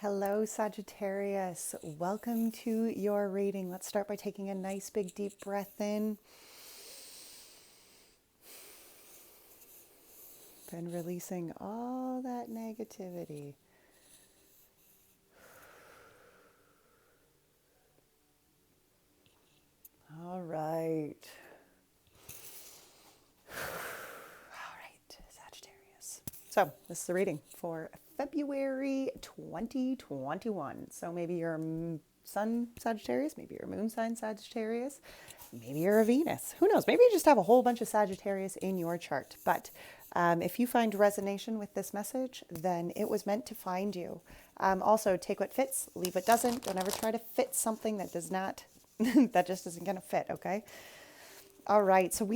Hello, Sagittarius. Welcome to your reading. Let's start by taking a nice big deep breath in and releasing all that negativity. All right. All right, Sagittarius. So, this is the reading for February 2021. So, maybe you're a Sun Sagittarius, maybe you're a Moon sign Sagittarius, maybe you're a Venus. Who knows? Maybe you just have a whole bunch of Sagittarius in your chart. But if you find resonation with this message, then it was meant to find you. Also, take what fits, leave what doesn't. Don't ever try to fit something that does not, that just isn't going to fit, okay? All right, so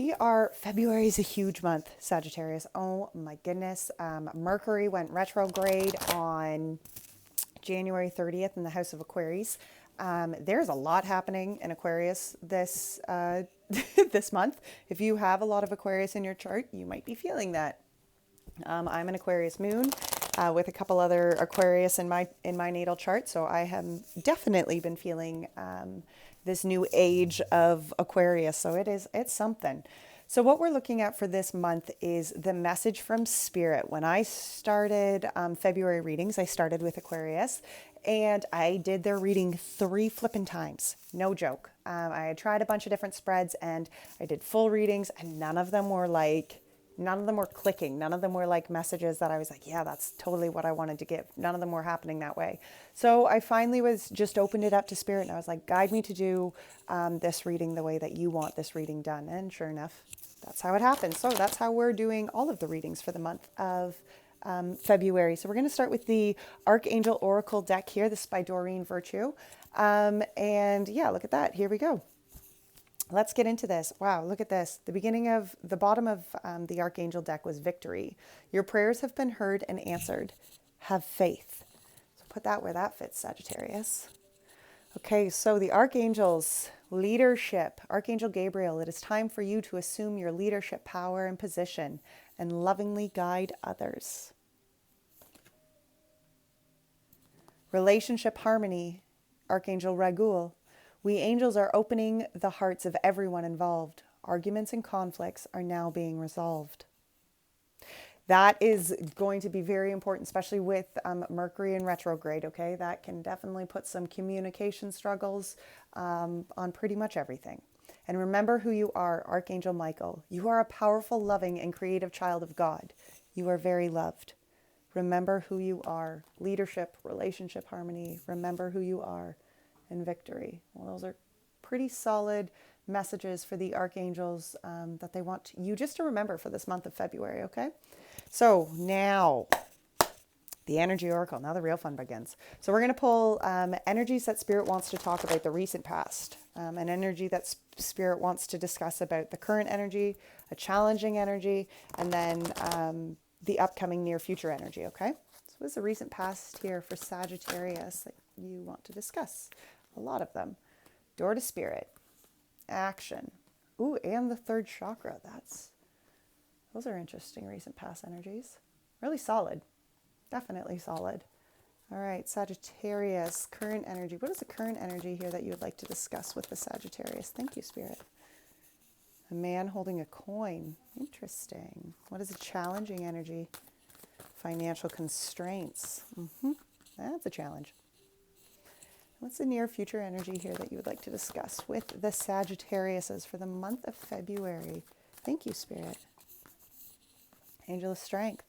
February is a huge month, Sagittarius. Oh my goodness. Mercury went retrograde on January 30th in the house of Aquarius. There's a lot happening in Aquarius this this month. If you have a lot of Aquarius in your chart, you might be feeling that. I'm an Aquarius moon with a couple other Aquarius in my natal chart, so I have definitely been feeling this new age of Aquarius. So it's something. So what we're looking at for this month is the message from Spirit. When I started February readings, I started with Aquarius, and I did their reading 3 flipping times. No joke. I had tried a bunch of different spreads, and I did full readings, and none of them were clicking. None of them were like messages that I was like, yeah, that's totally what I wanted to give. None of them were happening that way. So I finally just opened it up to Spirit, and I was like, guide me to do this reading the way that you want this reading done. And sure enough, that's how it happened. So that's how we're doing all of the readings for the month of February. So we're going to start with the Archangel Oracle deck here. This is by Doreen Virtue. And yeah, look at that. Here we go. Let's get into this. Wow, look at this. The bottom of the Archangel deck was victory. Your prayers have been heard and answered. Have faith. So put that where that fits, Sagittarius. Okay, so the Archangels, leadership. Archangel Gabriel, it is time for you to assume your leadership power and position and lovingly guide others. Relationship harmony, Archangel Raguel. We angels are opening the hearts of everyone involved. Arguments and conflicts are now being resolved. That is going to be very important, especially with Mercury in retrograde, okay? That can definitely put some communication struggles on pretty much everything. And remember who you are, Archangel Michael. You are a powerful, loving, and creative child of God. You are very loved. Remember who you are. Leadership, relationship harmony. Remember who you are. And victory. Well, those are pretty solid messages for the archangels that they want you just to remember for this month of February, okay? So now, the energy oracle. Now the real fun begins. So we're going to pull energies that Spirit wants to talk about the recent past, an energy that Spirit wants to discuss about the current energy, a challenging energy, and then the upcoming near future energy, okay? So what's the recent past here for Sagittarius that you want to discuss? A lot of them. Door to Spirit. Action. Ooh, and the third chakra. Those are interesting recent past energies. Really solid. Definitely solid. All right, Sagittarius, current energy. What is the current energy here that you would like to discuss with the Sagittarius? Thank you, Spirit. A man holding a coin. Interesting. What is a challenging energy? Financial constraints. That's a challenge. What's the near future energy here that you would like to discuss with the Sagittariuses for the month of February? Thank you, Spirit. Angel of Strength.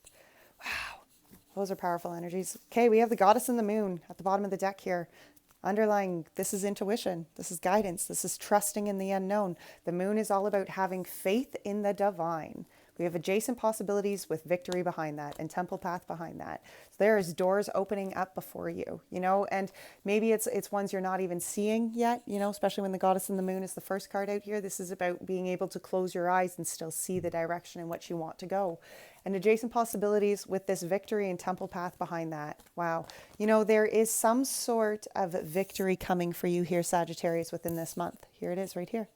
Wow, those are powerful energies. Okay, we have the Goddess and the Moon at the bottom of the deck here. Underlying, this is intuition, this is guidance, this is trusting in the unknown. The Moon is all about having faith in the divine. We have adjacent possibilities with victory behind that and temple path behind that. So there is doors opening up before you, and maybe it's ones you're not even seeing yet, especially when the Goddess and the Moon is the first card out here. This is about being able to close your eyes and still see the direction in which you want to go. And adjacent possibilities with this victory and temple path behind that. Wow. There is some sort of victory coming for you here, Sagittarius, within this month. Here it is right here,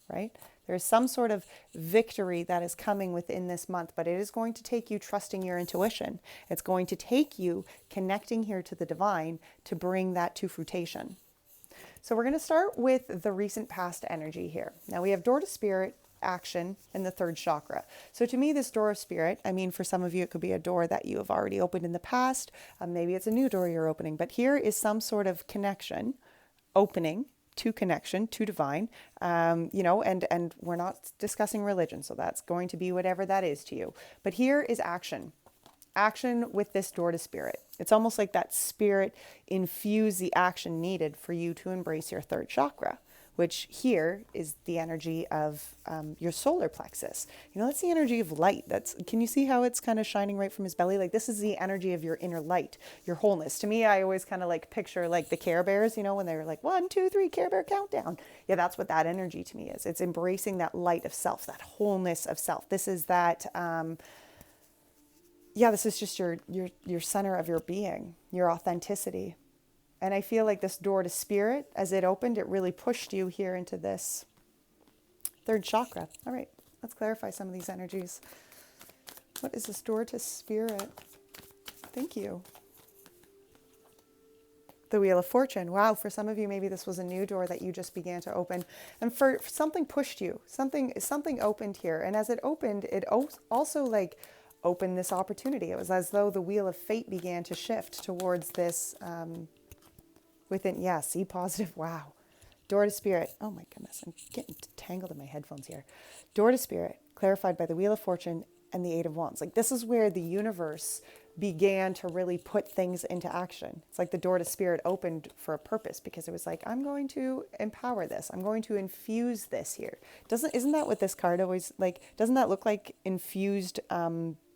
right? There's some sort of victory that is coming within this month, but it is going to take you trusting your intuition. It's going to take you connecting here to the divine to bring that to fruition. So we're going to start with the recent past energy here. Now we have door to spirit, action, and the third chakra. So to me, this door of spirit, I mean, for some of you, it could be a door that you have already opened in the past. Maybe it's a new door you're opening, but here is some sort of connection, opening to connection, to divine, and we're not discussing religion. So that's going to be whatever that is to you. But here is action. Action with this door to spirit. It's almost like that spirit infused the action needed for you to embrace your third chakra, which here is the energy of your solar plexus. That's the energy of light. Can you see how it's kind of shining right from his belly? Like this is the energy of your inner light, your wholeness. To me, I always kind of like picture like the Care Bears, when they're like 1, 2, 3, Care Bear countdown. Yeah, that's what that energy to me is. It's embracing that light of self, that wholeness of self. This is that, this is just your center of your being, your authenticity. And I feel like this door to spirit, as it opened, it really pushed you here into this third chakra. All right, let's clarify some of these energies. What is this door to spirit? Thank you. The Wheel of Fortune. Wow, for some of you, maybe this was a new door that you just began to open. And for something pushed you. Something opened here. And as it opened, it also like opened this opportunity. It was as though the wheel of fate began to shift towards this see positive. Wow. Door to spirit. Oh my goodness. I'm getting tangled in my headphones here. Door to spirit, clarified by the Wheel of Fortune and the Eight of Wands. Like this is where the universe began to really put things into action. It's like the door to spirit opened for a purpose because it was like, I'm going to empower this. I'm going to infuse this here. Isn't that what this card always like? Doesn't that look like infused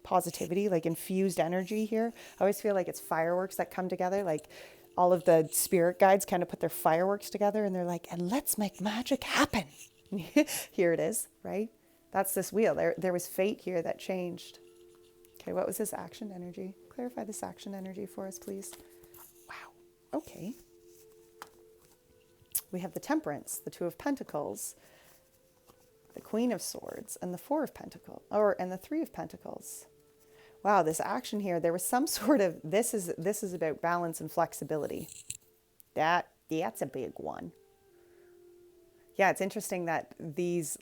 positivity, like infused energy here? I always feel like it's fireworks that come together, like all of the spirit guides kind of put their fireworks together and they're like, and let's make magic happen. Here it is, right? That's this wheel. There was fate here that changed. Okay, what was this action energy? Clarify this action energy for us, please. Wow, okay. We have the Temperance, the Two of Pentacles, the Queen of Swords, and the Four of Pentacles, and the Three of Pentacles. Wow, this action here, there was some sort of, this is about balance and flexibility. That's a big one. Yeah, it's interesting that this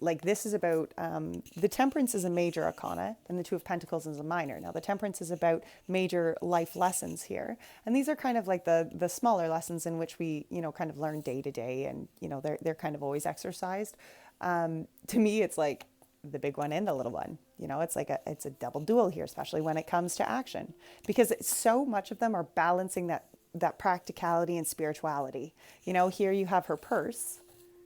is about, the Temperance is a major arcana and the Two of Pentacles is a minor. Now the Temperance is about major life lessons here. And these are kind of like the smaller lessons in which we, kind of learn day to day and, they're kind of always exercised. To me, it's like the big one and the little one. It's a double duel here, especially when it comes to action, because so much of them are balancing that practicality and spirituality. Here you have her purse.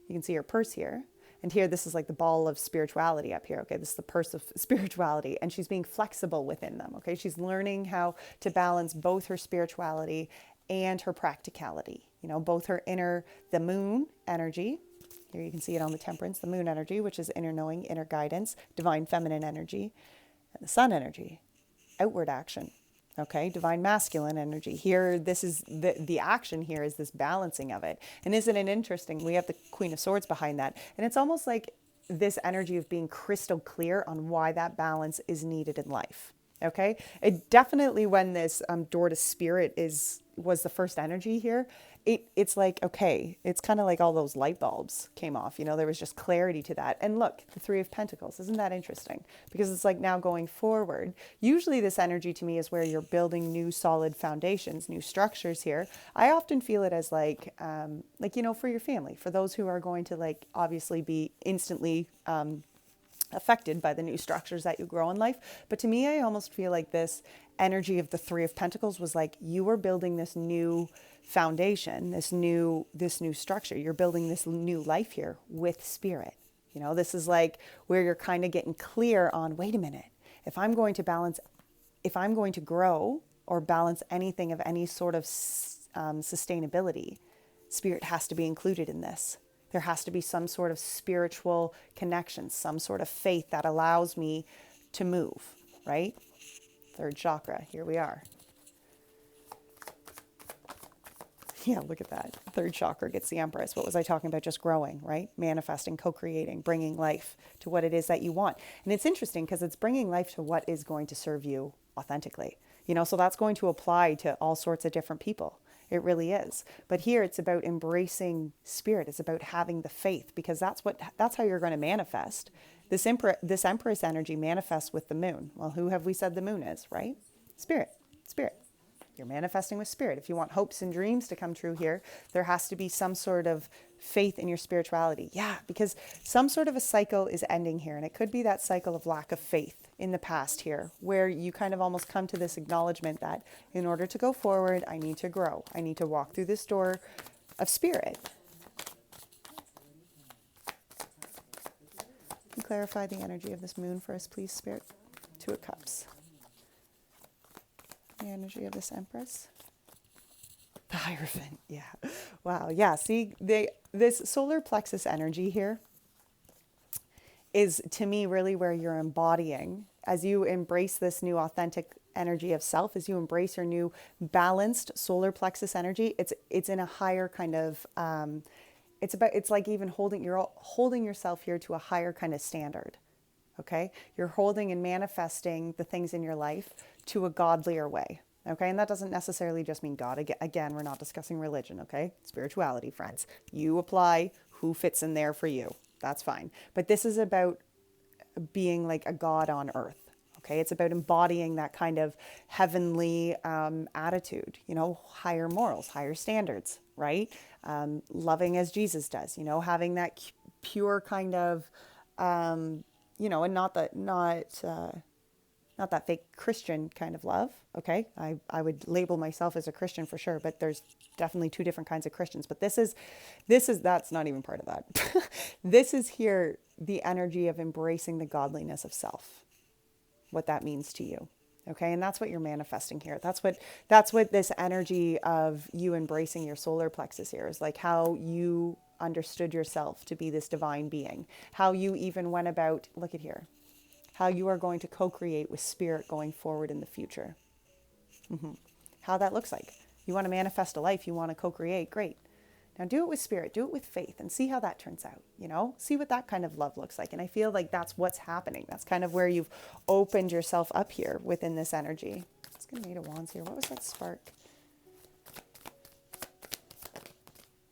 You can see her purse here. And here, this is like the ball of spirituality up here. Okay, this is the purse of spirituality. And she's being flexible within them. Okay, she's learning how to balance both her spirituality and her practicality. Both her the moon energy. Here you can see it on the Temperance, the moon energy, which is inner knowing, inner guidance, divine feminine energy, and the sun energy, outward action. Okay, divine masculine energy. Here, this is the action here is this balancing of it. And isn't it interesting? We have the Queen of Swords behind that. And it's almost like this energy of being crystal clear on why that balance is needed in life. Okay, it definitely, when this door to spirit was the first energy here, it's like, okay, it's kind of like all those light bulbs came off, there was just clarity to that. And look, the Three of Pentacles, isn't that interesting? Because it's like now going forward, usually this energy to me is where you're building new solid foundations, new structures here. I often feel it as like, for your family, for those who are going to like obviously be instantly affected by the new structures that you grow in life. But to me, I almost feel like this energy of the Three of Pentacles was like you were building this new foundation, this new structure. You're building this new life here with spirit. This is like where you're kind of getting clear on, wait a minute, if I'm going to grow or balance anything of any sort of sustainability, spirit has to be included in this. There has to be some sort of spiritual connection, some sort of faith that allows me to move, right? Third chakra, here we are. Yeah, look at that. Third chakra gets the Empress. What was I talking about? Just growing, right? Manifesting, co-creating, bringing life to what it is that you want. And it's interesting because it's bringing life to what is going to serve you authentically. So that's going to apply to all sorts of different people. It really is. But here it's about embracing spirit. It's about having the faith, because that's how you're going to manifest. This Empress energy manifests with the moon. Well, who have we said the moon is, right? Spirit. Spirit. You're manifesting with spirit. If you want hopes and dreams to come true here, there has to be some sort of faith in your spirituality. Yeah, because some sort of a cycle is ending here. And it could be that cycle of lack of faith in the past here, where you kind of almost come to this acknowledgement that in order to go forward, I need to grow. I need to walk through this door of spirit. Can you clarify the energy of this moon for us, please, Spirit? Two of Cups. The energy of this Empress. The Hierophant, yeah. Wow, yeah, see, this solar plexus energy here is, to me, really where you're embodying, as you embrace this new authentic energy of self, as you embrace your new balanced solar plexus energy, it's in a higher kind of, it's like even you're holding yourself here to a higher kind of standard, okay? You're holding and manifesting the things in your life to a godlier way, okay? And that doesn't necessarily just mean God. Again, we're not discussing religion, okay? Spirituality, friends. You apply who fits in there for you. That's fine. But this is about being like a God on earth, okay? It's about embodying that kind of heavenly attitude, higher morals, higher standards, right? Loving as Jesus does, having that pure kind of, and not that fake Christian kind of love, okay? I would label myself as a Christian for sure, but there's definitely two different kinds of Christians. But that's not even part of that. This is here the energy of embracing the godliness of self, what that means to you, okay? And that's what you're manifesting here. That's what this energy of you embracing your solar plexus here is, like how you understood yourself to be this divine being, how you even went about, look at here, how you are going to co-create with spirit going forward in the future. How that looks like. You want to manifest a life, you want to co-create, great. Now do it with spirit, do it with faith, and see how that turns out, See what that kind of love looks like. And I feel like that's what's happening. That's kind of where you've opened yourself up here within this energy. Let's get an 8 of Wands here. What was that spark?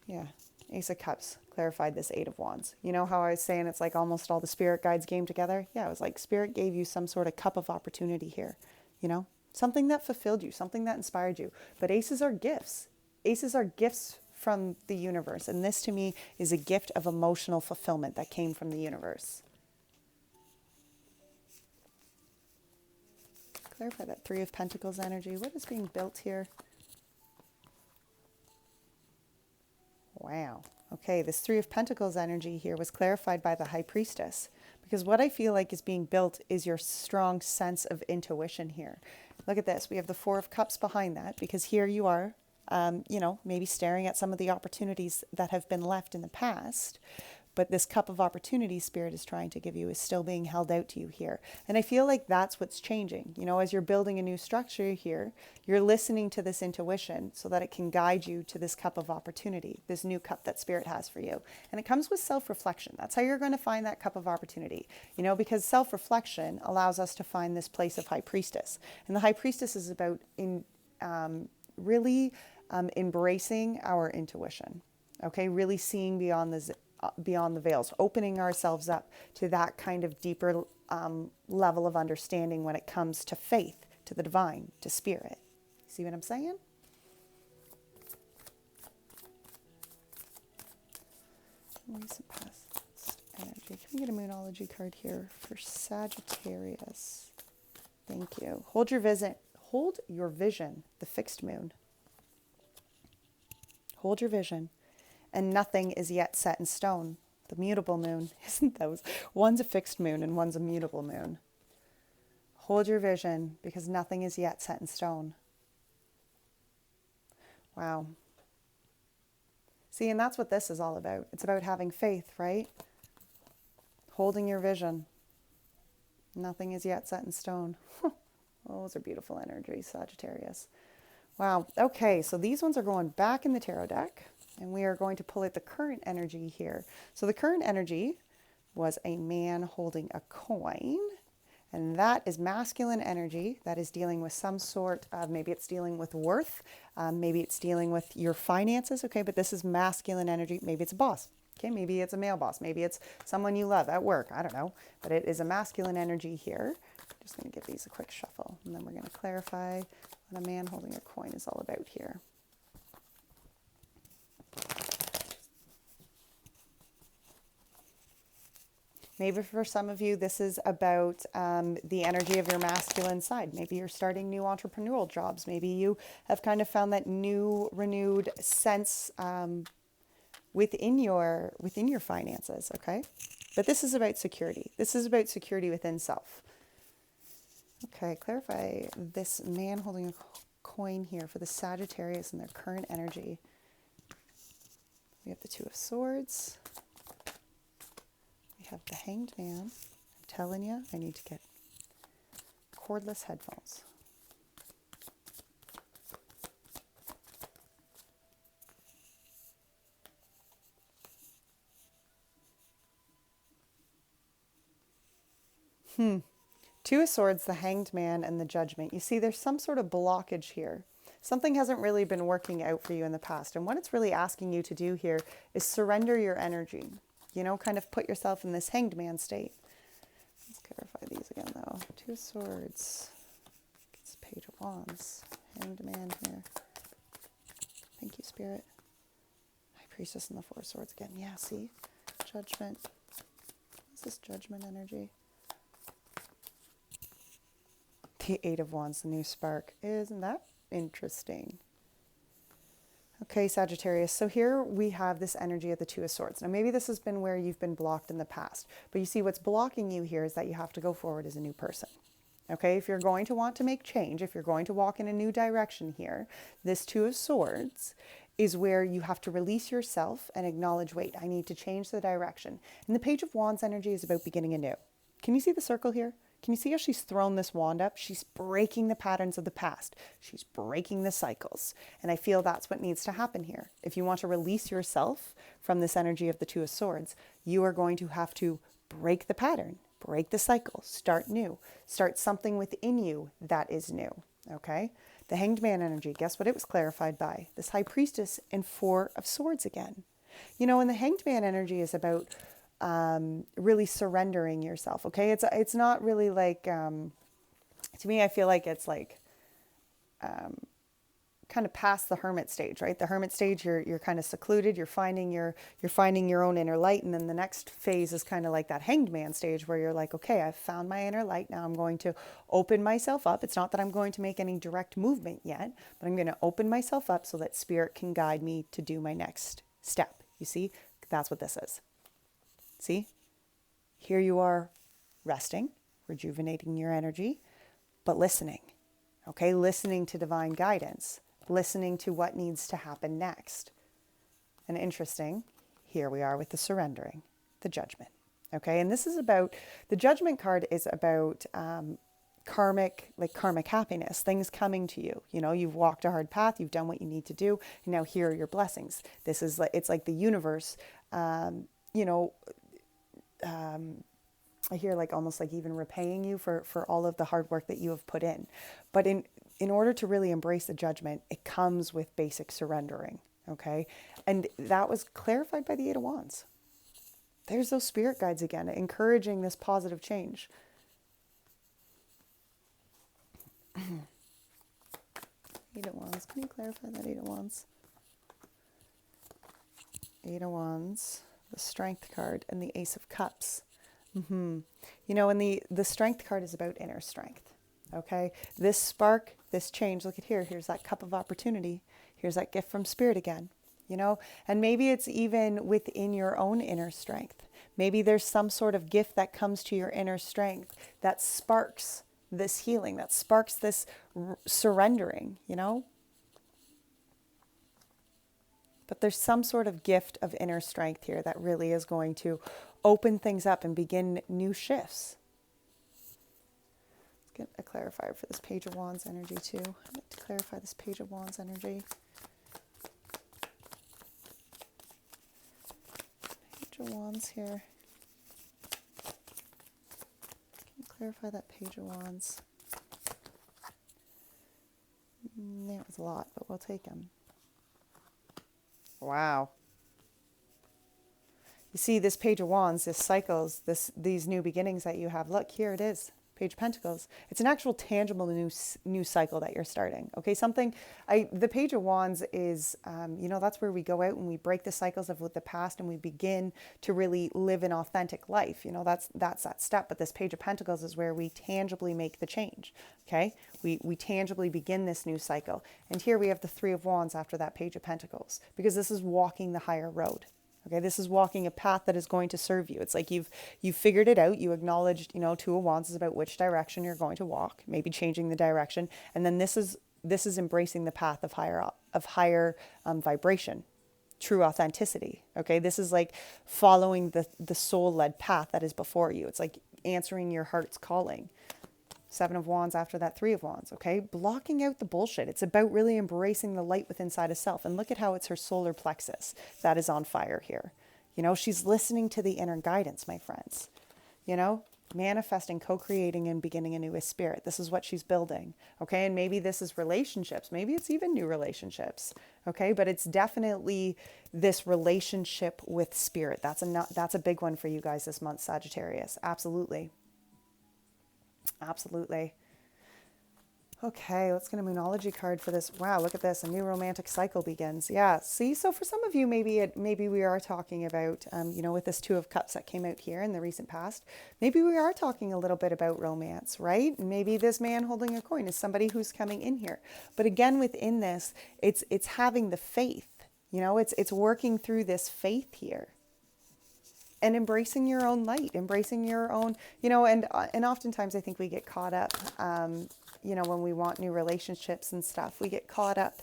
Yeah, Ace of Cups clarified this 8 of Wands. You know how I was saying it's like almost all the spirit guides came together? Yeah, it was like spirit gave you some sort of cup of opportunity here, Something that fulfilled you, something that inspired you. But aces are gifts. Aces are gifts from the universe. And this to me is a gift of emotional fulfillment that came from the universe. Clarify that 3 of Pentacles energy. What is being built here? Wow. Okay, this 3 of Pentacles energy here was clarified by the High Priestess, because what I feel like is being built is your strong sense of intuition here. Look at this. We have the 4 of Cups behind that, because here you are, maybe staring at some of the opportunities that have been left in the past. But this cup of opportunity Spirit is trying to give you is still being held out to you here. And I feel like that's what's changing. As you're building a new structure here, you're listening to this intuition so that it can guide you to this cup of opportunity, this new cup that Spirit has for you. And it comes with self-reflection. That's how you're going to find that cup of opportunity, because self-reflection allows us to find this place of High Priestess. And the High Priestess is about really embracing our intuition, okay? Really seeing beyond the veils, opening ourselves up to that kind of deeper level of understanding when it comes to faith, to the divine, to spirit. See what I'm saying? Recent past energy. Can we get a Moonology card here for Sagittarius? Thank you. Hold your vision, the fixed moon. Hold your vision. And nothing is yet set in stone. The mutable moon, isn't those? One's a fixed moon and one's a mutable moon. Hold your vision, because nothing is yet set in stone. Wow. See, and that's what this is all about. It's about having faith, right? Holding your vision. Nothing is yet set in stone. Oh, those are beautiful energies, Sagittarius. Wow. Okay, so these ones are going back in the tarot deck, and we are going to pull out the current energy here. So the current energy was a man holding a coin, and that is masculine energy that is dealing with some sort of, maybe it's dealing with worth, maybe it's dealing with your finances, okay, but this is masculine energy. Maybe it's a boss, okay, maybe it's a male boss, maybe it's someone you love at work, I don't know, but it is a masculine energy here. I'm just going to give these a quick shuffle, and then we're going to clarify what a man holding a coin is all about here. Maybe for some of you, this is about the energy of your masculine side. Maybe you're starting new entrepreneurial jobs. Maybe you have kind of found that new, renewed sense within your finances, okay? But this is about security. This is about security within self. Okay, clarify this man holding a coin here for the Sagittarius and their current energy. We have the Two of Swords. We have the Hanged Man. I'm telling you, I need to get cordless headphones. Two of Swords, the Hanged Man, and the Judgment. You see, there's some sort of blockage here. Something hasn't really been working out for you in the past. And what it's really asking you to do here is surrender your energy. You know, kind of put yourself in this Hanged Man state. Let's clarify these again, though. Two of Swords. It's Page of Wands. Hanged Man here. Thank you, Spirit. High Priestess and the Four of Swords again. Yeah, see? Judgment. What's this Judgment energy? The Eight of Wands, the new spark. Isn't that interesting? Okay, Sagittarius. So here we have this energy of the Two of Swords. Now, maybe this has been where you've been blocked in the past, but you see what's blocking you here is that you have to go forward as a new person. Okay, if you're going to want to make change, if you're going to walk in a new direction here, this Two of Swords is where you have to release yourself and acknowledge, wait, I need to change the direction. And the Page of Wands energy is about beginning anew. Can you see the circle here? Can you see how she's thrown this wand up? She's breaking the patterns of the past. She's breaking the cycles. And I feel that's what needs to happen here. If you want to release yourself from this energy of the Two of Swords, you are going to have to break the pattern, break the cycle, start new, start something within you that is new, okay? The Hanged Man energy, guess what it was clarified by? This High Priestess and Four of Swords again. You know, and the Hanged Man energy is about really surrendering yourself. Okay. It's not really like, to me, I feel like it's like, kind of past the hermit stage, right? The hermit stage, you're kind of secluded, you're finding your own inner light. And then the next phase is kind of like that Hanged Man stage where you're like, okay, I've found my inner light. Now I'm going to open myself up. It's not that I'm going to make any direct movement yet, but I'm going to open myself up so that Spirit can guide me to do my next step. You see, that's what this is. See, here you are resting, rejuvenating your energy, but listening, okay? Listening to divine guidance, listening to what needs to happen next. And interesting, here we are with the surrendering, the Judgment, okay? And this is about, the Judgment card is about karmic happiness, things coming to you. You know, you've walked a hard path, you've done what you need to do, and now here are your blessings. This is like, it's like the universe, you know, I hear like almost like even repaying you for all of the hard work that you have put in. But in order to really embrace the Judgment, it comes with basic surrendering, okay? And that was clarified by the Eight of Wands. There's those spirit guides again, encouraging this positive change. Eight of Wands, can you clarify that Eight of Wands? Eight of Wands, the Strength card, and the Ace of Cups. You know, and the Strength card is about inner strength, okay? This spark, this change, look at here, here's that cup of opportunity. Here's that gift from Spirit again, you know? And maybe it's even within your own inner strength. Maybe there's some sort of gift that comes to your inner strength that sparks this healing, that sparks this surrendering, you know? But there's some sort of gift of inner strength here that really is going to open things up and begin new shifts. get a clarifier for this Page of Wands energy too. I'd like to clarify this Page of Wands energy. Page of Wands here. Can you clarify that Page of Wands? That was a lot, but we'll take them. Wow. You see this Page of Wands, this cycles, these new beginnings that you have. Look, here it is. Page of Pentacles. It's an actual tangible new cycle that you're starting. Okay, the Page of Wands is, that's where we go out and we break the cycles of the past and we begin to really live an authentic life. That's that step. But this Page of Pentacles is where we tangibly make the change. Okay, we tangibly begin this new cycle. And here we have the Three of Wands after that Page of Pentacles, because this is walking the higher road. Okay, this is walking a path that is going to serve you. It's like you've figured it out. You acknowledged, Two of Wands is about which direction you're going to walk, maybe changing the direction. And then this is embracing the path of higher vibration, true authenticity. Okay, this is like following the soul-led path that is before you. It's like answering your heart's calling. Seven of Wands after that Three of Wands, okay? Blocking out the bullshit. It's about really embracing the light within inside of self. And look at how it's her solar plexus that is on fire here. She's listening to the inner guidance, my friends. Manifesting, co-creating, and beginning anew with spirit. This is what she's building, okay? And maybe this is relationships. Maybe it's even new relationships, okay? But it's definitely this relationship with spirit. That's a big one for you guys this month, Sagittarius. Absolutely. Absolutely. Okay, let's get a Moonology card for this. Wow, look at this. A new romantic cycle begins. Yeah, see? So for some of you, maybe we are talking about, with this Two of Cups that came out here in the recent past, maybe we are talking a little bit about romance, right? Maybe this man holding a coin is somebody who's coming in here. But again, within this, it's having the faith. It's working through this faith here. And embracing your own light, embracing your own, and oftentimes I think we get caught up, when we want new relationships and stuff, we get caught up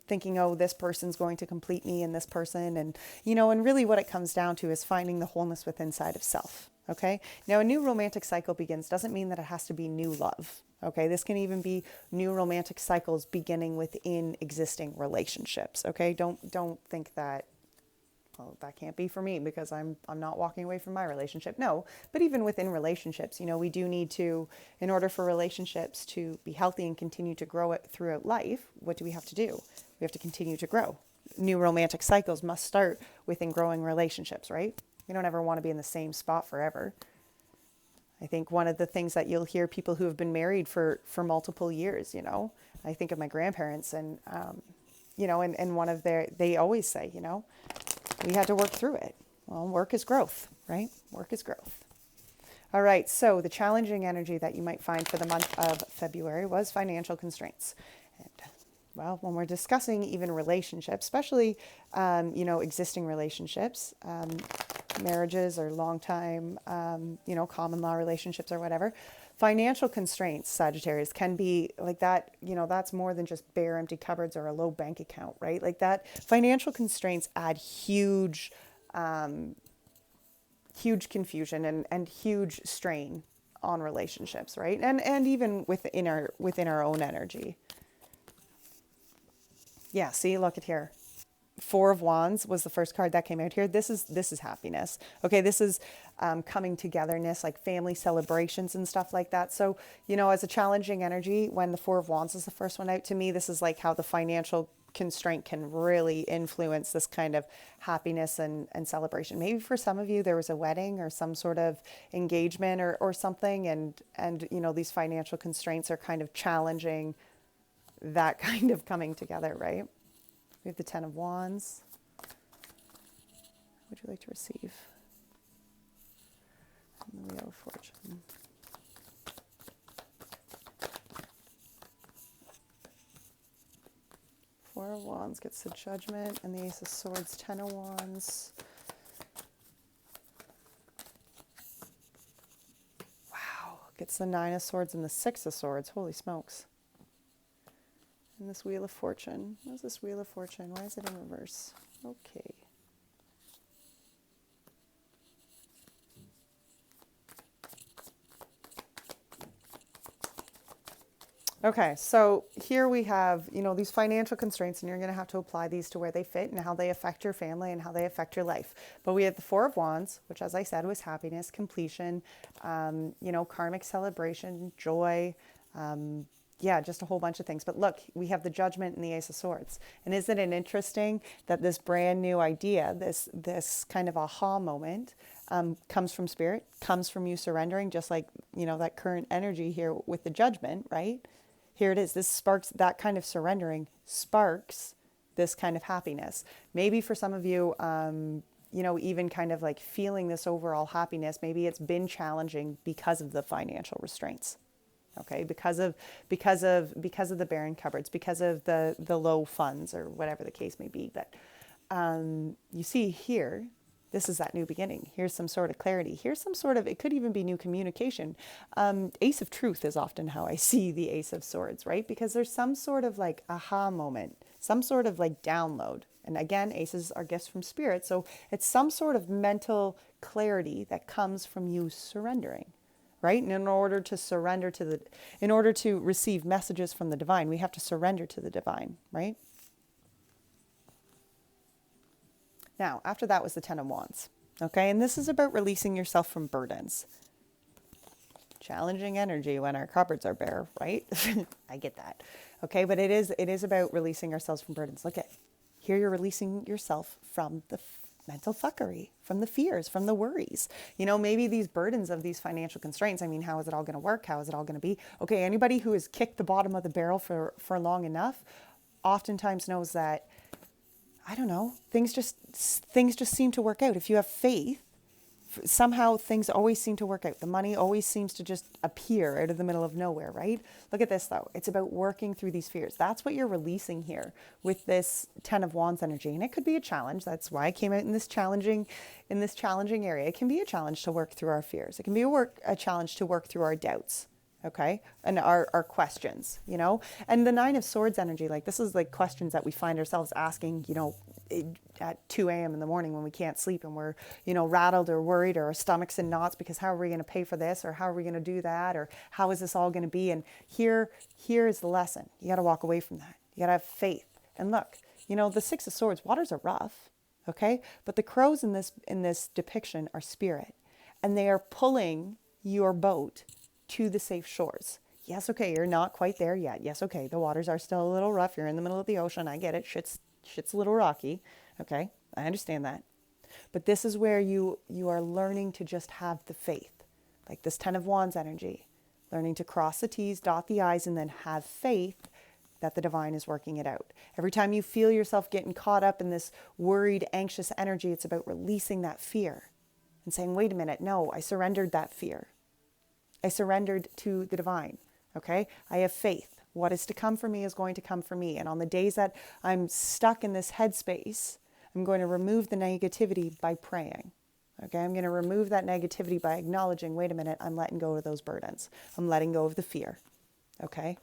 thinking, oh, this person's going to complete me and this person. And really what it comes down to is finding the wholeness within inside of self. Okay. Now, a new romantic cycle begins doesn't mean that it has to be new love. Okay. This can even be new romantic cycles beginning within existing relationships. Okay. Don't think that, well, that can't be for me because I'm not walking away from my relationship. No, but even within relationships, we do need to, in order for relationships to be healthy and continue to grow it throughout life, what do we have to do? We have to continue to grow. New romantic cycles must start within growing relationships, right? We don't ever want to be in the same spot forever. I think one of the things that you'll hear people who have been married for multiple years, I think of my grandparents and, and one of they always say, we had to work through it. Well, work is growth, right? Work is growth. All right. So the challenging energy that you might find for the month of February was financial constraints. And well, when we're discussing even relationships, especially, existing relationships, marriages or long time, common law relationships or whatever, financial constraints, Sagittarius, can be like that, that's more than just bare empty cupboards or a low bank account, right? Like that financial constraints add huge confusion and huge strain on relationships, right? And even within our own energy. Yeah, see, look at here. Four of Wands was the first card that came out here. This is happiness. Okay, this is coming togetherness, like family celebrations and stuff like that. So, as a challenging energy, when the Four of Wands is the first one out, to me, this is like how the financial constraint can really influence this kind of happiness and celebration. Maybe for some of you, there was a wedding or some sort of engagement or something, and these financial constraints are kind of challenging that kind of coming together, right? We have the Ten of Wands. What would you like to receive? And the Wheel of Fortune. Four of Wands gets the Judgment, and the Ace of Swords, Ten of Wands. Wow, gets the Nine of Swords and the Six of Swords. Holy smokes. And this Wheel of Fortune. What is this Wheel of Fortune? Why is it in reverse? Okay. Okay, so here we have, these financial constraints, and you're going to have to apply these to where they fit and how they affect your family and how they affect your life. But we have the Four of Wands, which, as I said, was happiness, completion, karmic celebration, joy, yeah, just a whole bunch of things. But look, we have the Judgment and the Ace of Swords. And isn't it interesting that this brand new idea, this kind of aha moment, comes from spirit, comes from you surrendering, just like, that current energy here with the Judgment, right? Here it is. This sparks that kind of surrendering, sparks this kind of happiness. Maybe for some of you, even kind of like feeling this overall happiness, maybe it's been challenging because of the financial restraints. Okay, because of the barren cupboards, because of the low funds or whatever the case may be. But you see here, this is that new beginning. Here's some sort of clarity. Here's some sort of, it could even be new communication. Ace of Truth is often how I see the Ace of Swords, right? Because there's some sort of like aha moment, some sort of like download. And again, aces are gifts from spirit. So it's some sort of mental clarity that comes from you surrendering, right? And in order to receive messages from the divine, we have to surrender to the divine, right? Now, after that was the Ten of Wands. Okay, and this is about releasing yourself from burdens. Challenging energy when our cupboards are bare, right? I get that. Okay, but it is about releasing ourselves from burdens. Look at here, you're releasing yourself from the mental fuckery, from the fears, from the worries. Maybe these burdens of these financial constraints. I mean, how is it all going to work? How is it all going to be? Okay, anybody who has kicked the bottom of the barrel for long enough oftentimes knows that, I don't know, things just seem to work out. If you have faith, somehow things always seem to work out. The money always seems to just appear out of the middle of nowhere, right? Look at this though. It's about working through these fears. That's what you're releasing here with this Ten of Wands energy. And it could be a challenge. That's why I came out in this challenging area. It can be a challenge to work through our fears. It can be a challenge to work through our doubts. Okay. And our questions, and the Nine of Swords energy, like this is like questions that we find ourselves asking, at 2 a.m. in the morning when we can't sleep and we're, rattled or worried or our stomach's in knots because how are we going to pay for this, or how are we going to do that, or how is this all going to be? And here is the lesson. You got to walk away from that. You got to have faith. And look, the Six of Swords, waters are rough. Okay. But the crows in this depiction are spirit, and they are pulling your boat to the safe shores. Yes, okay, you're not quite there yet. Yes, okay, the waters are still a little rough. You're in the middle of the ocean. I get it. Shit's a little rocky. Okay, I understand that. But this is where you are learning to just have the faith, like this Ten of Wands energy, learning to cross the T's, dot the I's, and then have faith that the divine is working it out. Every time you feel yourself getting caught up in this worried, anxious energy, it's about releasing that fear and saying, wait a minute, no, I surrendered that fear. I surrendered to the divine, okay? I have faith. What is to come for me is going to come for me. And on the days that I'm stuck in this headspace, I'm going to remove the negativity by praying, okay? I'm going to remove that negativity by acknowledging, wait a minute, I'm letting go of those burdens. I'm letting go of the fear, okay?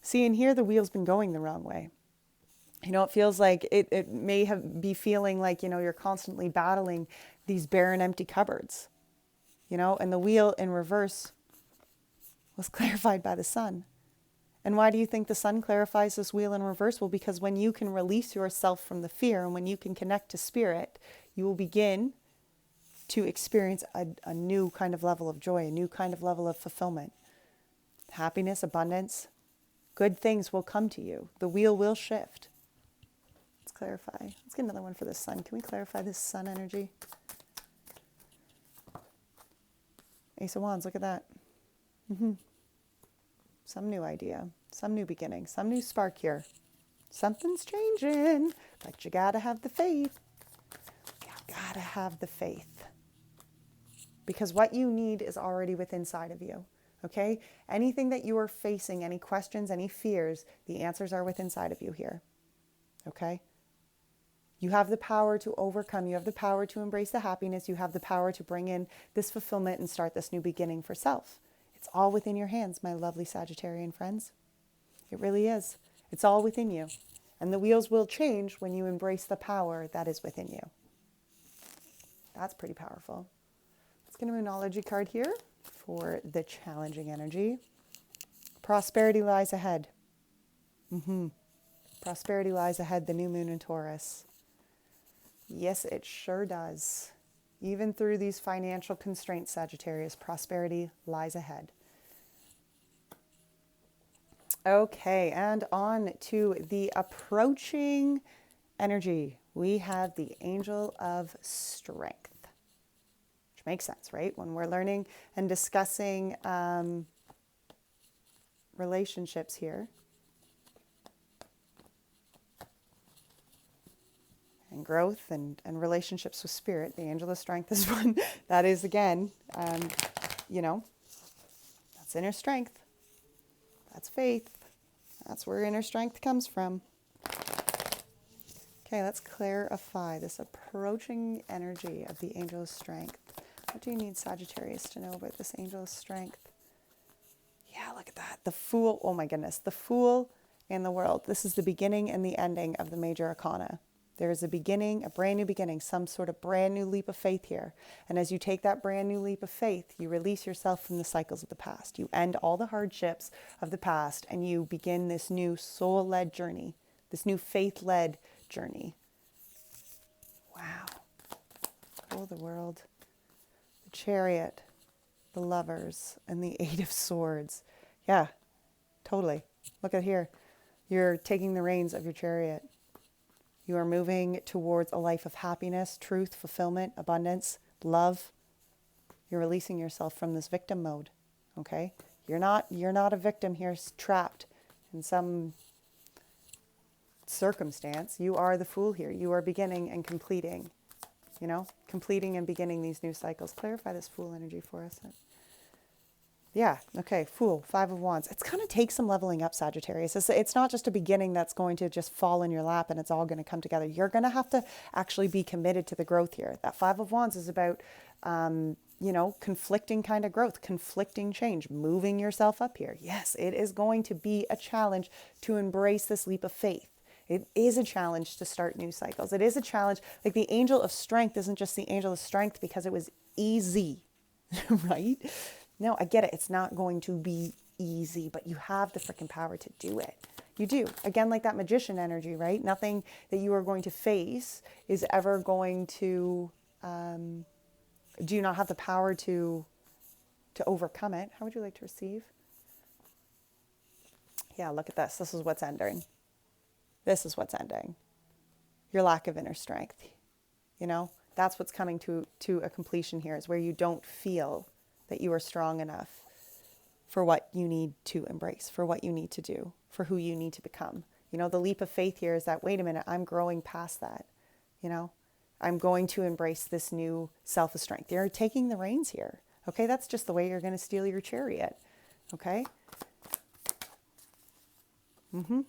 See, and here the wheel's been going the wrong way. It feels like it may be feeling like, you're constantly battling these barren, empty cupboards. And the wheel in reverse was clarified by the sun. And why do you think the sun clarifies this wheel in reverse? Well, because when you can release yourself from the fear and when you can connect to spirit, you will begin to experience a new kind of level of joy, a new kind of level of fulfillment. Happiness, abundance, good things will come to you. The wheel will shift. Let's clarify. Let's get another one for the sun. Can we clarify this sun energy? Ace of Wands, look at that. Some new idea, some new beginning, some new spark here. Something's changing, but you gotta have the faith. You gotta have the faith. Because what you need is already within inside of you, okay? Anything that you are facing, any questions, any fears, the answers are within inside of you here, okay? You have the power to overcome. You have the power to embrace the happiness. You have the power to bring in this fulfillment and start this new beginning for self. It's all within your hands, my lovely Sagittarian friends. It really is. It's all within you. And the wheels will change when you embrace the power that is within you. That's pretty powerful. Let's get a Moonology card here for the challenging energy. Prosperity lies ahead. Prosperity lies ahead, the new moon in Taurus. Yes, it sure does. Even through these financial constraints, Sagittarius, prosperity lies ahead. Okay, and on to the approaching energy. We have the Angel of Strength, which makes sense, right? When we're learning and discussing relationships here, and growth and relationships with spirit, the Angel of Strength is one that is, again, that's inner strength. That's faith. That's where inner strength comes from. Okay, let's clarify this approaching energy of the Angel of Strength. What do you need, Sagittarius, to know about this Angel of Strength? Yeah, look at that. The Fool. Oh my goodness. The Fool and the World. This is the beginning and the ending of the major arcana. There is a beginning, a brand new beginning, some sort of brand new leap of faith here. And as you take that brand new leap of faith, you release yourself from the cycles of the past. You end all the hardships of the past and you begin this new soul-led journey, this new faith-led journey. Wow. Oh, the World, the Chariot, the Lovers, and the Eight of Swords. Yeah, totally. Look at here. You're taking the reins of your chariot. You are moving towards a life of happiness, truth, fulfillment, abundance, love. You're releasing yourself from this victim mode, okay? You're not a victim here trapped in some circumstance. You are the Fool here. You are beginning and completing, completing and beginning these new cycles. Clarify this Fool energy for us. Yeah, okay, Fool, Five of Wands. It's going to take some leveling up, Sagittarius. It's not just a beginning that's going to just fall in your lap and it's all going to come together. You're going to have to actually be committed to the growth here. That Five of Wands is about, conflicting kind of growth, conflicting change, moving yourself up here. Yes, it is going to be a challenge to embrace this leap of faith. It is a challenge to start new cycles. It is a challenge. Like the Angel of Strength isn't just the Angel of Strength because it was easy, right? No, I get it. It's not going to be easy, but you have the freaking power to do it. You do. Again, like that magician energy, right? Nothing that you are going to face is ever going to, do you not have the power to overcome it? How would you like to receive? Yeah, look at this. This is what's ending. This is what's ending. Your lack of inner strength. That's what's coming to a completion here, is where you don't feel that you are strong enough for what you need to embrace, for what you need to do, for who you need to become. The leap of faith here is that, wait a minute, I'm growing past that. I'm going to embrace this new self of strength. You're taking the reins here. Okay, that's just the way you're going to steal your chariot. Okay. Look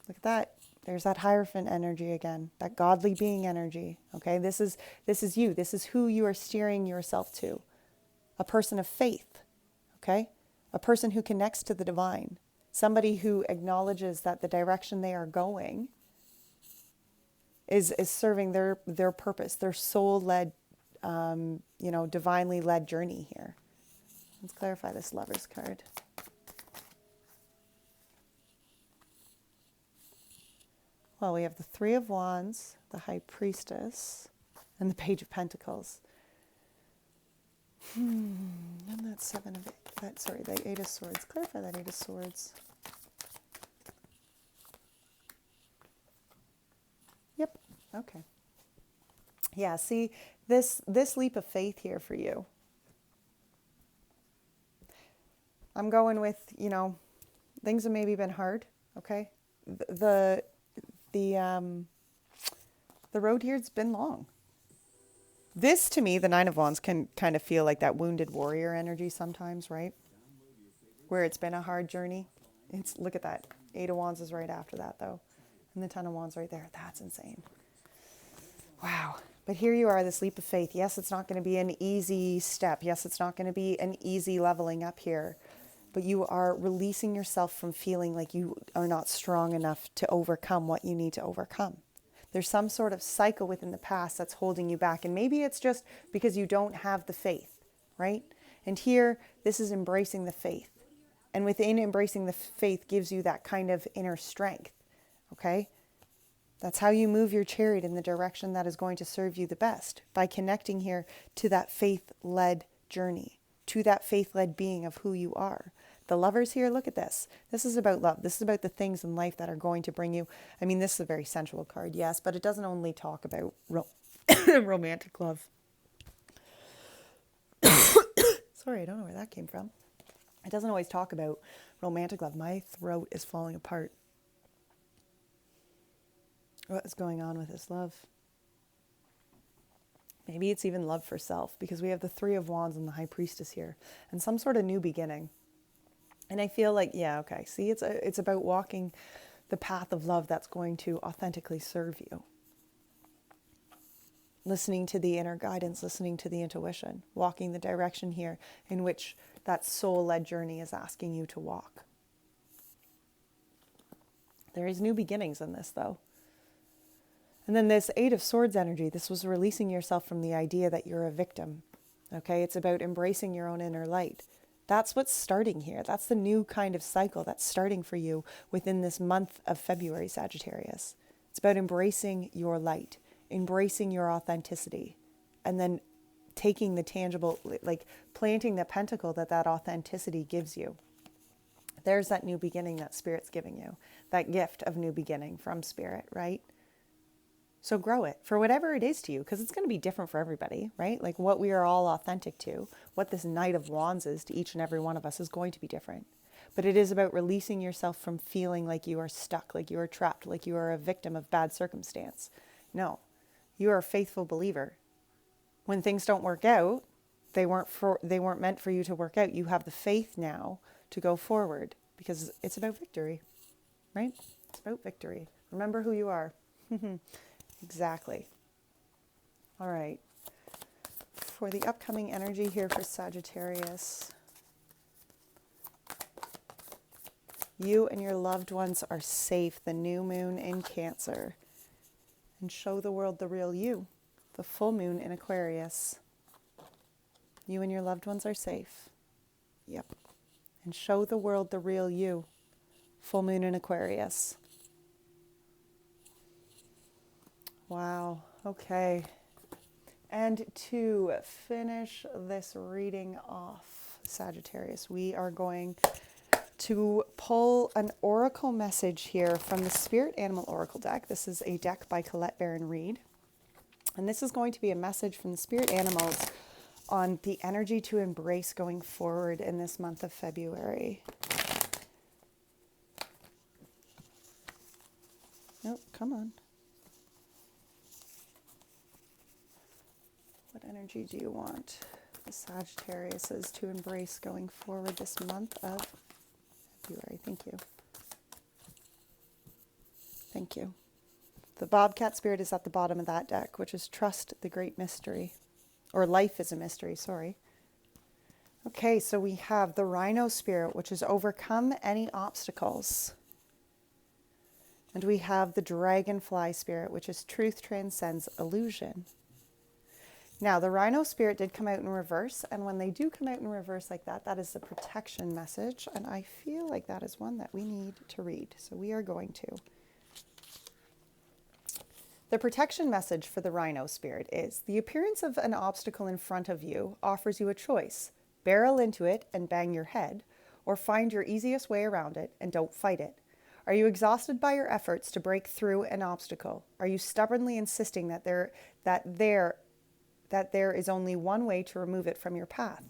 at that. There's that Hierophant energy again, that godly being energy. Okay, this is you. This is who you are steering yourself to. A person of faith, okay? A person who connects to the divine. Somebody who acknowledges that the direction they are going is serving their purpose, their soul-led, divinely led journey here. Let's clarify this Lover's card. Well, we have the Three of Wands, the High Priestess, and the Page of Pentacles. And that's the Eight of Swords. Clarify that Eight of Swords. Yep. Okay. Yeah, see, this leap of faith here for you. I'm going with, things have maybe been hard, okay? The road here's been long. This, to me, the Nine of Wands can kind of feel like that wounded warrior energy sometimes, right? Where it's been a hard journey. Look at that. Eight of Wands is right after that, though. And the Ten of Wands right there. That's insane. Wow. But here you are, this leap of faith. Yes, it's not going to be an easy step. Yes, it's not going to be an easy leveling up here. But you are releasing yourself from feeling like you are not strong enough to overcome what you need to overcome. There's some sort of cycle within the past that's holding you back. And maybe it's just because you don't have the faith, right? And here, this is embracing the faith And within embracing the faith gives you that kind of inner strength. Okay? That's how you move your chariot in the direction that is going to serve you the best, by connecting here to that faith-led journey, to that faith-led being of who you are. The Lovers here, look at this. This is about love. This is about the things in life that are going to bring you. I mean, this is a very sensual card, yes, but it doesn't only talk about romantic love. Sorry, I don't know where that came from. It doesn't always talk about romantic love. My throat is falling apart. What is going on with this love? Maybe it's even love for self, because we have the Three of Wands and the High Priestess here, and some sort of new beginning. And I feel like, yeah, okay, see, it's about walking the path of love that's going to authentically serve you. Listening to the inner guidance, listening to the intuition, walking the direction here in which that soul-led journey is asking you to walk. There is new beginnings in this, though. And then this Eight of Swords energy, this was releasing yourself from the idea that you're a victim. Okay, it's about embracing your own inner light. That's what's starting here. That's the new kind of cycle that's starting for you within this month of February, Sagittarius. It's about embracing your light, embracing your authenticity, and then taking the tangible, like planting the pentacle that authenticity gives you. There's that new beginning that Spirit's giving you, that gift of new beginning from Spirit, right? So grow it for whatever it is to you, because it's going to be different for everybody, right? Like what we are all authentic to, what this Knight of Wands is to each and every one of us is going to be different. But it is about releasing yourself from feeling like you are stuck, like you are trapped, like you are a victim of bad circumstance. No, you are a faithful believer. When things don't work out, they weren't meant for you to work out. You have the faith now to go forward, because it's about victory, right? It's about victory. Remember who you are. Exactly. All right. For the upcoming energy here for Sagittarius, you and your loved ones are safe. The new moon in Cancer. And show the world the real you. The full moon in Aquarius. You and your loved ones are safe. Yep. And show the world the real you. Full moon in Aquarius. Wow. Okay. And to finish this reading off, Sagittarius, we are going to pull an oracle message here from the Spirit Animal Oracle deck. This is a deck by Colette Baron Reed. And this is going to be a message from the Spirit Animals on the energy to embrace going forward in this month of February. Oh, come on. What energy do you want the Sagittariuses to embrace going forward this month of February? Thank you. Thank you. The Bobcat Spirit is at the bottom of that deck, which is Trust the Great Mystery. Or Life is a Mystery, sorry. Okay, so we have the Rhino Spirit, which is Overcome any obstacles. And we have the Dragonfly Spirit, which is Truth Transcends Illusion. Now, the Rhino Spirit did come out in reverse, and when they do come out in reverse like that, that is the protection message, and I feel like that is one that we need to read, so we are going to. The protection message for the Rhino Spirit is, the appearance of an obstacle in front of you offers you a choice. Barrel into it and bang your head, or find your easiest way around it and don't fight it. Are you exhausted by your efforts to break through an obstacle? Are you stubbornly insisting that there is only one way to remove it from your path?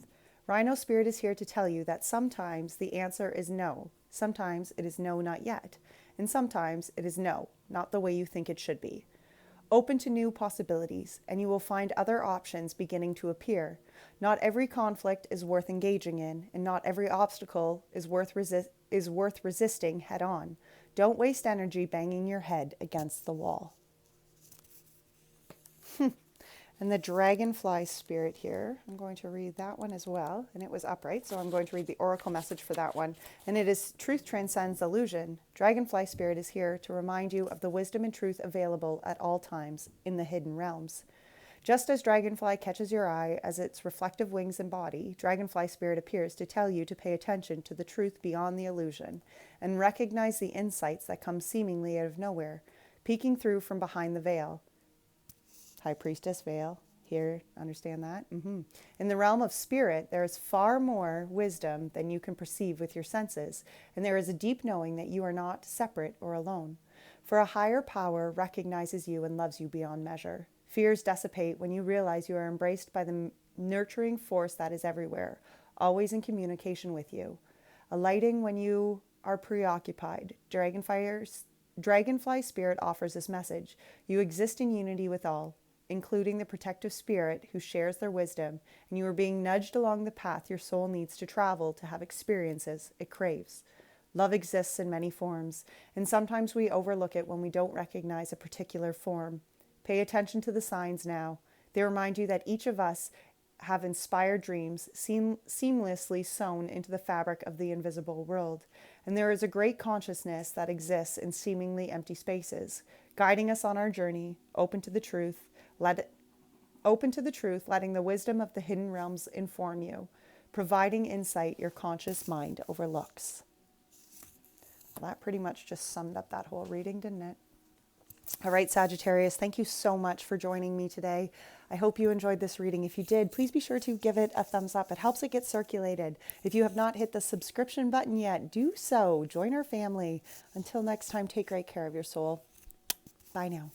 Rhino Spirit is here to tell you that sometimes the answer is no. Sometimes it is no, not yet. And sometimes it is no, not the way you think it should be. Open to new possibilities, and you will find other options beginning to appear. Not every conflict is worth engaging in, and not every obstacle is worth resisting head on. Don't waste energy banging your head against the wall. And the Dragonfly Spirit here, I'm going to read that one as well. And it was upright, so I'm going to read the oracle message for that one. And it is Truth Transcends Illusion. Dragonfly Spirit is here to remind you of the wisdom and truth available at all times in the hidden realms. Just as dragonfly catches your eye as its reflective wings and body, dragonfly spirit appears to tell you to pay attention to the truth beyond the illusion and recognize the insights that come seemingly out of nowhere, peeking through from behind the veil. High Priestess veil. Here, understand that? In the realm of spirit, there is far more wisdom than you can perceive with your senses, and there is a deep knowing that you are not separate or alone. For a higher power recognizes you and loves you beyond measure. Fears dissipate when you realize you are embraced by the nurturing force that is everywhere, always in communication with you. Alighting when you are preoccupied. Dragonfly spirit offers this message. You exist in unity with all, including the protective spirit who shares their wisdom, and you are being nudged along the path your soul needs to travel to have experiences it craves. Love exists in many forms, and sometimes we overlook it when we don't recognize a particular form. Pay attention to the signs now. They remind you that each of us have inspired dreams seamlessly sewn into the fabric of the invisible world, and there is a great consciousness that exists in seemingly empty spaces, guiding us on our journey, open to the truth, letting the wisdom of the hidden realms inform you, providing insight your conscious mind overlooks. Well, that pretty much just summed up that whole reading, didn't it? All right, Sagittarius, thank you so much for joining me today. I hope you enjoyed this reading. If you did, please be sure to give it a thumbs up. It helps it get circulated. If you have not hit the subscription button yet, do so. Join our family. Until next time, take great care of your soul. Bye now.